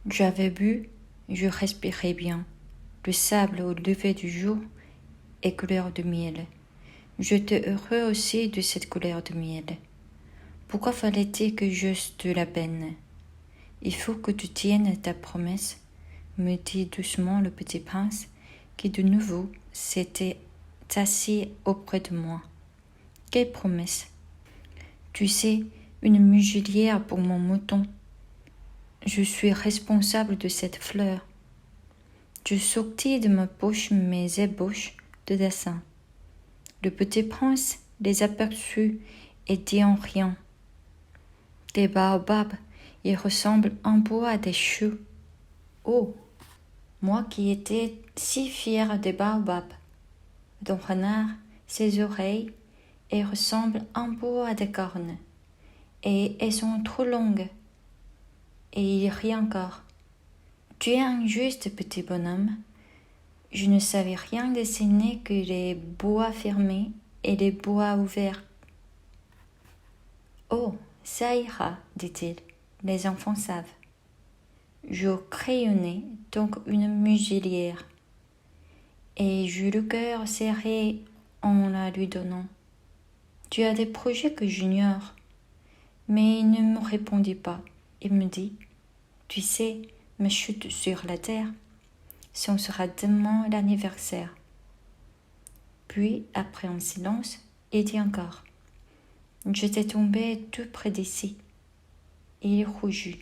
J'avais bu, je respirais bien. Le sable au lever du jour est couleur de miel. J'étais heureux aussi de cette couleur de miel. Pourquoi fallait-il que j'eusse de la peine? Il faut que tu tiennes ta promesse, me dit doucement le petit prince, qui de nouveau s'était assis auprès de moi. Quelle promesse? Tu sais, une muselière pour mon mouton. Je suis responsable de cette fleur. Je sortis de ma poche mes ébauches de dessin. Le petit prince les aperçut et dit en riant: Des baobabs, ils ressemblent un peu à des choux. Oh, moi qui étais si fière des baobabs. Ton renard, ses oreilles, elles ressemblent un peu à des cornes, et elles sont trop longues. Et il rit encore. Tu es injuste, petit bonhomme. Je ne savais rien dessiner que les bois fermés et les bois ouverts. Oh, ça ira, dit-il, les enfants savent. Je crayonnai donc une muselière, et j'eus le cœur serré en la lui donnant. Tu as des projets que j'ignore. Mais il ne me répondit pas. Il me dit: Tu sais, ma chute sur la terre, ce sera demain l'anniversaire. Puis, après un silence, il dit encore: J'étais tombé tout près d'ici. Et il rougit.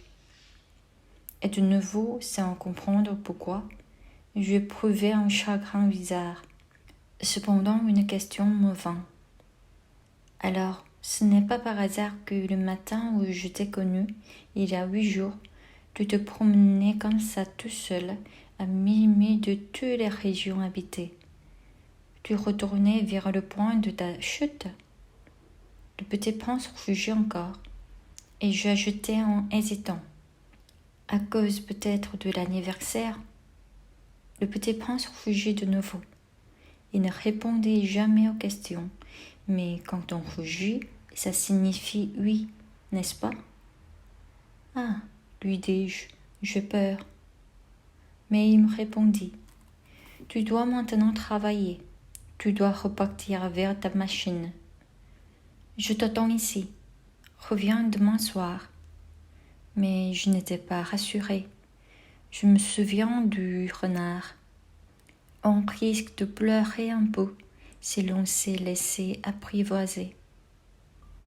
Et de nouveau, sans comprendre pourquoi, j'éprouvais un chagrin bizarre. Cependant, une question me vint. Alors, ce n'est pas par hasard que le matin où je t'ai connu, il y a 8 jours, tu te promenais comme ça tout seul, à 1000 milles de toutes les régions habitées. Tu retournais vers le point de ta chute. Le petit prince rougit encore, et j'ajoutai en hésitant: À cause peut-être de l'anniversaire. Le petit prince rougit de nouveau. Il ne répondait jamais aux questions, mais quand on rougit, ça signifie oui, n'est-ce pas? Ah, lui dis-je, j'ai peur. Mais il me répondit: Tu dois maintenant travailler. Tu dois repartir vers ta machine. Je t'attends ici. Reviens demain soir. Mais je n'étais pas rassurée. Je me souviens du renard. On risque de pleurer un peu si l'on s'est laissé apprivoiser.